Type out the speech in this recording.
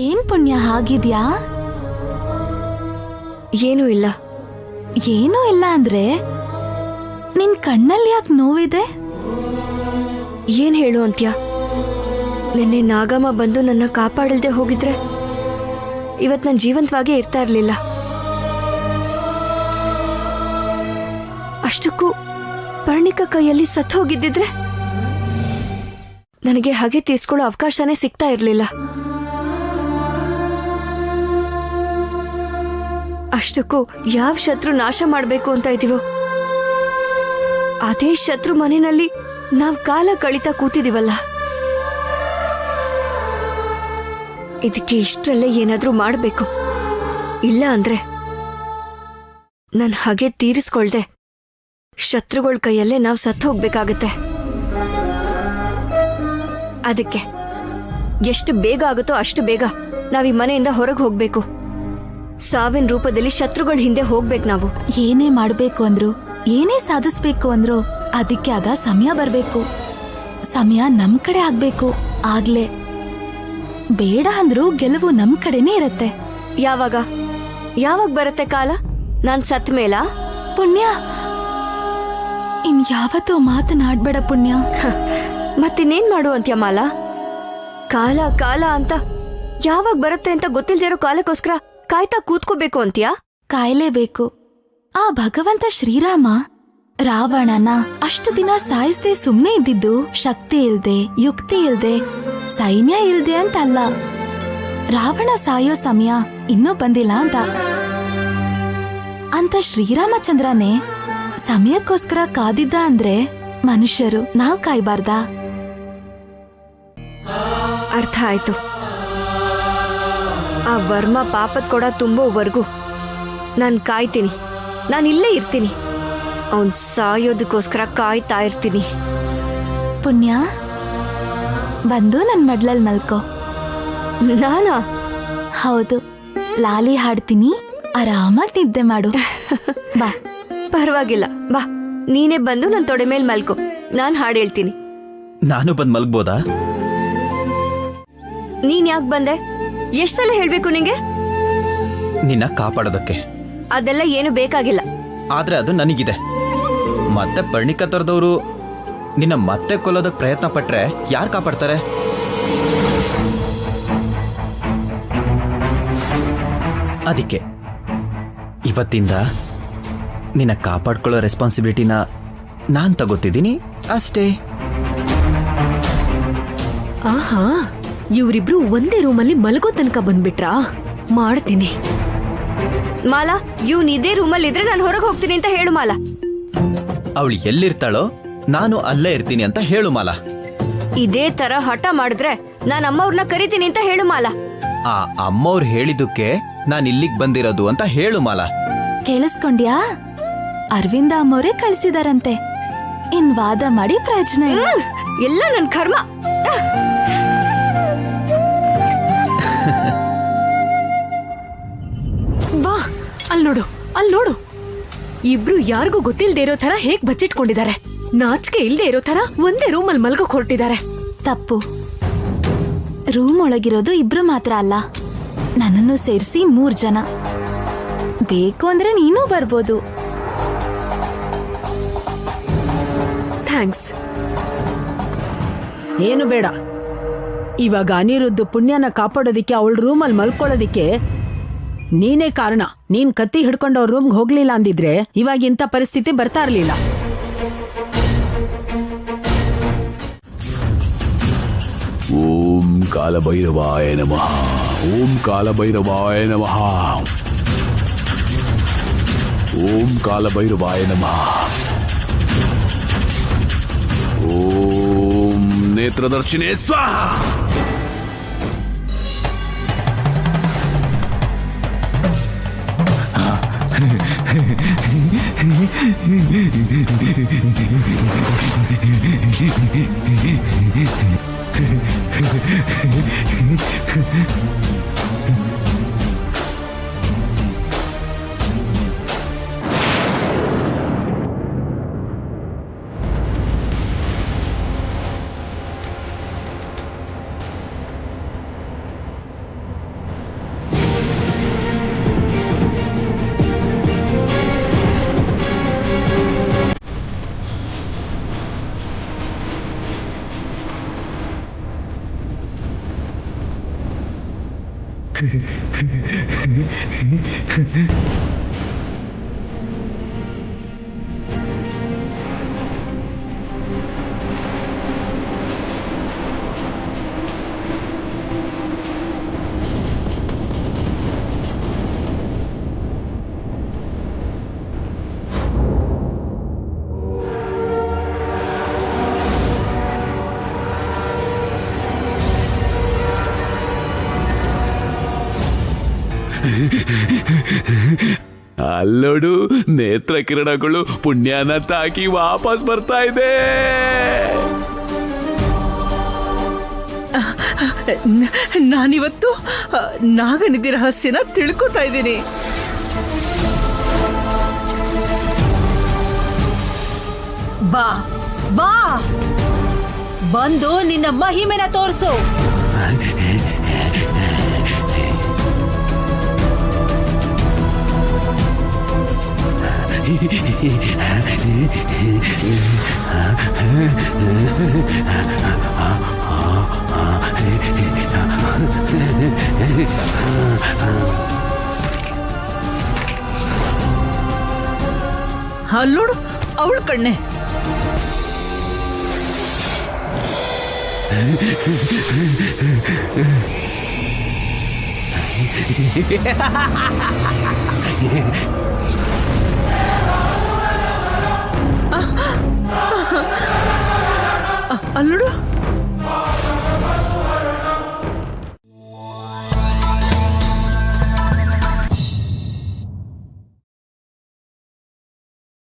ಏನ್ ಪುಣ್ಯ ಹಾಗಿದ್ಯಾ? ಏನೂ ಇಲ್ಲ. ಏನೂ ಇಲ್ಲ ಅಂದ್ರೆ ನಿನ್ ಕಣ್ಣಲ್ಲಿ ಯಾಕೆ ನೋವಿದೆ? ಏನ್ ಹೇಳು ಅಂತ್ಯ? ನಿನ್ನೆ ನಾಗಮ್ಮ ಬಂದು ನನ್ನ ಕಾಪಾಡಲ್ದೆ ಹೋಗಿದ್ರೆ ಇವತ್ ನಾನು ಜೀವಂತವಾಗೇ ಇರ್ತಾ ಇರ್ಲಿಲ್ಲ. ಅಷ್ಟಕ್ಕೂ ಪರ್ಣಿಕಾ ಕೈಯಲ್ಲಿ ಸತ್ತು ಹೋಗಿದ್ದಿದ್ರೆ ನನಗೆ ಹಾಗೆ ತೀರ್ಸ್ಕೊಳ್ಳೋ ಅವಕಾಶನೇ ಸಿಗ್ತಾ ಇರ್ಲಿಲ್ಲ. ಅಷ್ಟಕ್ಕೂ ಯಾವ ಶತ್ರು ನಾಶ ಮಾಡ್ಬೇಕು ಅಂತ ಇದೀವೋ ಅದೇ ಶತ್ರು ಮನೆಯಲ್ಲಿ ನಾವ್ ಕಾಲ ಕಳೀತಾ ಕೂತಿದೀವಲ್ಲ. ಇದಕ್ಕೆ ಇಷ್ಟರಲ್ಲೇ ಏನಾದ್ರೂ ಮಾಡ್ಬೇಕು. ಇಲ್ಲ ಅಂದ್ರೆ ನನ್ ಹಾಗೆ ತೀರಿಸ್ಕೊಳ್ದೆ ಶತ್ರುಗಳ ಕೈಯಲ್ಲೇ ನಾವ್ ಸತ್ತು ಹೋಗ್ಬೇಕಾಗತ್ತೆ. ಅದಕ್ಕೆ ಎಷ್ಟು ಬೇಗ ಆಗುತ್ತೋ ಅಷ್ಟು ಬೇಗ ನಾವ್ ಈ ಮನೆಯಿಂದ ಹೊರಗೆ ಹೋಗ್ಬೇಕು. ಸಾವಿನ ರೂಪದಲ್ಲಿ ಶತ್ರುಗಳ ಹಿಂದೆ ಹೋಗ್ಬೇಕು ನಾವು. ಏನೇ ಮಾಡ್ಬೇಕು ಅಂದ್ರು, ಏನೇ ಸಾಧಿಸ್ಬೇಕು ಅಂದ್ರು ಅದಕ್ಕೆ ಆದ ಸಮಯ ಬರ್ಬೇಕು. ಸಮಯ ನಮ್ ಕಡೆ ಆಗ್ಬೇಕು. ಆಗ್ಲೇ ಬೇಡ ಅಂದ್ರೂ ಗೆಲುವು ನಮ್ ಕಡೆನೇ ಇರತ್ತೆ. ಯಾವಾಗ ಯಾವಾಗ ಬರತ್ತೆ ಕಾಲ? ನಾನ್ ಸತ್ ಮೇಲ? ಪುಣ್ಯ, ಇನ್ ಯಾವತ್ತೂ ಮಾತನಾಡ್ಬೇಡ ಪುಣ್ಯ. ಮತ್ತಿನ್ನೇನ್ ಮಾಡು ಅಂತ್ಯ ಮಾಲ? ಕಾಲ ಕಾಲ ಅಂತ ಯಾವಾಗ ಬರುತ್ತೆ ಅಂತ ಗೊತ್ತಿಲ್ದಿರೋ ಕಾಲಕ್ಕೋಸ್ಕರ ಕಾಯ್ತಾ ಕೂತ್ಕೋಬೇಕು ಅಂತ್ಯ? ಕಾಯ್ಲೇಬೇಕು. ಆ ಭಗವಂತ ಶ್ರೀರಾಮ ರಾವಣನ ಅಷ್ಟು ದಿನ ಸಾಯಿಸ್ದೆ ಸುಮ್ನೆ ಇದ್ದಿದ್ದು ಶಕ್ತಿ ಇಲ್ದೆ, ಯುಕ್ತಿ ಇಲ್ದೆ, ಸೈನ್ಯ ಇಲ್ದೆ ಅಂತಲ್ಲ. ರಾವಣ ಸಾಯೋ ಸಮಯ ಇನ್ನೂ ಬಂದಿಲ್ಲ ಅಂತ ಶ್ರೀರಾಮಚಂದ್ರನೇ ಸಮಯಕ್ಕೋಸ್ಕರ ಕಾದಿದ್ದ ಅಂದ್ರೆ ಮನುಷ್ಯರು ನಾವ್ ಕಾಯ್ಬಾರ್ದಾ? ಅರ್ಥ ಆಯ್ತು. ಆ ವರ್ಮ ಪಾಪದ ಕೊಡ ತುಂಬೋವರೆಗೂ ನಾನ್ ಕಾಯ್ತೀನಿ. ನಾನಿಲ್ಲೇ ಇರ್ತೀನಿ. ಅವನ್ ಸಾಯೋದಕ್ಕೋಸ್ಕರ ಕಾಯ್ತಾ ಇರ್ತೀನಿ. ಪುಣ್ಯ, ಬಂದು ನನ್ ಮಡ್ಲಲ್ ಮಲ್ಕೋ. ನಾನಾ? ಹೌದು, ಲಾಲಿ ಹಾಡ್ತೀನಿ, ಆರಾಮಾಗಿ ನಿದ್ದೆ ಮಾಡು. ಬಾ. ಪರವಾಗಿಲ್ಲ, ಬಾ. ನೀನೇ ಬಂದು ನನ್ ತೊಡೆ ಮೇಲ್ ಮಲ್ಕೋ. ನಾನ್ ಹಾಡು ಹೇಳ್ತೀನಿ. ನಾನು ಬಂದ್ ಮಲ್ಗ್ಬೋದಾ? ನೀನ್ ಯಾಕೆ ಬಂದೆ? ಎಷ್ಟ್ ಸಲ ಹೇಳ್ಬೇಕು ನಿಂಗೆ? ನಿನ್ನ ಕಾಪಾಡೋದಕ್ಕೆ. ಅದೆಲ್ಲ ಏನು ಬೇಕಾಗಿಲ್ಲ. ಆದ್ರೆ ಅದು ನನಗಿದೆ. ಮತ್ತೆ ಪರ್ಣಿಕಾ ತರದವರು ನಿನ್ನ ಮತ್ತೆ ಕೊಲ್ಲೋದಕ್ ಪ್ರಯತ್ನ ಪಟ್ರೆ ಯಾರು ಕಾಪಾಡ್ತಾರೆ? ಅದಕ್ಕೆ ಇವತ್ತಿಂದ ನಿನ್ನ ಕಾಪಾಡ್ಕೊಳ್ಳೋ ರೆಸ್ಪಾನ್ಸಿಬಿಲಿಟಿನ ನಾನ್ ತಗೋತಿದ್ದೀನಿ ಅಷ್ಟೇ. ಆಹಾ, ಇವರಿಬ್ರು ಒಂದೇ ರೂಮಲ್ಲಿ ಮಲಗೋ ತನಕ ಬಂದ್ಬಿಟ್ರಾ? ಮಾಡ್ತೀನಿ. ಮಾಲಾ, ಇವ್ನ್ ಇದೇ ರೂಮಲ್ಲಿ ಇದ್ರೆ ನಾನು ಹೊರಗೆ ಹೋಗ್ತೀನಿ ಅಂತ ಹೇಳು ಮಾಲಾ. ಅವಳು ಎಲ್ಲಿರ್ತಾಳೋ ನಾನು ಅಲ್ಲೇ ಇರ್ತೀನಿ ಅಂತ ಹೇಳು ಮಾಲಾ. ಇದೇ ತರ ಹಠ ಮಾಡಿದ್ರೆ ನಾನು ಅಮ್ಮವ್ರನ್ನ ಕರಿತೀನಿ ಅಂತ ಹೇಳು ಮಾಲಾ. ಆ ಅಮ್ಮವ್ರು ಹೇಳಿದ್ದಕ್ಕೆ ನಾನು ಇಲ್ಲಿಗೆ ಬಂದಿರೋದು ಅಂತ ಹೇಳು ಮಾಲಾ. ಕೇಳಿಸ್ಕೊಂಡ್ಯಾ? ಅರವಿಂದ ಅಮ್ಮವ್ರೆ ಕಳ್ಸಿದಾರಂತೆ. ಇನ್ ವಾದ ಮಾಡಿ ಪ್ರಯೋಜನ ಇಲ್ಲ. ಎಲ್ಲ ನನ್ ಕರ್ಮ. ಬಾ, ಅಲ್ ನೋಡು. ಇಬ್ರು ಯಾರಿಗೂ ಗೊತ್ತಿಲ್ದೇ ಇರೋ ತರ ಹೇಗ್ ಬಚ್ಚಿಟ್ಕೊಂಡಿದ್ದಾರೆ. ನಾಚಿಕೆ ಇಲ್ದೇ ಇರೋ ತರ ಒಂದೇ ರೂಮಲ್ಲಿ ಮಲ್ಗೋಕ್ ಹೊರಟಿದ್ದಾರೆ. ತಪ್ಪು. ರೂಮ್ ಒಳಗಿರೋದು ಇಬ್ರು ಮಾತ್ರ ಅಲ್ಲ, ನನ್ನನ್ನು ಸೇರಿಸಿ 3 ಜನ. ಬೇಕು ಅಂದ್ರೆ ನೀನೂ ಬರ್ಬೋದು. ಥ್ಯಾಂಕ್ಸ್. ಏನು ಬೇಡ. ಇವಾಗ ಅನಿರುದ್ಧ ಪುಣ್ಯನ ಕಾಪಾಡೋದಿಕ್ಕೆ ಅವಳ ರೂಮಲ್ಲಿ ಮಲ್ಕೊಳ್ಳೋದಿಕ್ಕೆ ನೀನೇ ಕಾರಣ. ನೀನ್ ಕತ್ತಿ ಹಿಡ್ಕೊಂಡು ಅವ್ರ ರೂಮ್ಗೆ ಹೋಗ್ಲಿಲ್ಲ ಅಂದಿದ್ರೆ ಇವಾಗ ಇಂಥ ಪರಿಸ್ಥಿತಿ ಬರ್ತಾ ಇರ್ಲಿಲ್ಲ. ಓಂ ಕಾಲಭೈರವಾಯ ನಮಃ. ಓಂ ಕಾಲಭೈರವಾಯ ನಮಃ. ಓಂ ಕಾಲಭೈರವಾಯ ನಮಃ. ಓಂ ನೇತ್ರದರ್ಶಿನೇ ಸ್ವಾಹ. ಅಲ್ಲೋಡು, ನೇತ್ರ ಕಿರಣಗಳು ಪುಣ್ಯನ ತಾಕಿ ವಾಪಸ್ ಬರ್ತಾ ಇದೆ. ನಾನಿವತ್ತು ನಾಗನಿಧಿ ರಹಸ್ಯನ ತಿಳ್ಕೊತಾ ಇದ್ದೀನಿ. ಬಾ ಬಾ, ಬಂದು ನಿನ್ನ ಮಹಿಮೆನ ತೋರಿಸು. ಅಲ್ಲೋಡು, ಅವಳ ಕಣ್ಣೆ. ಅಲ್ಲೋಡು,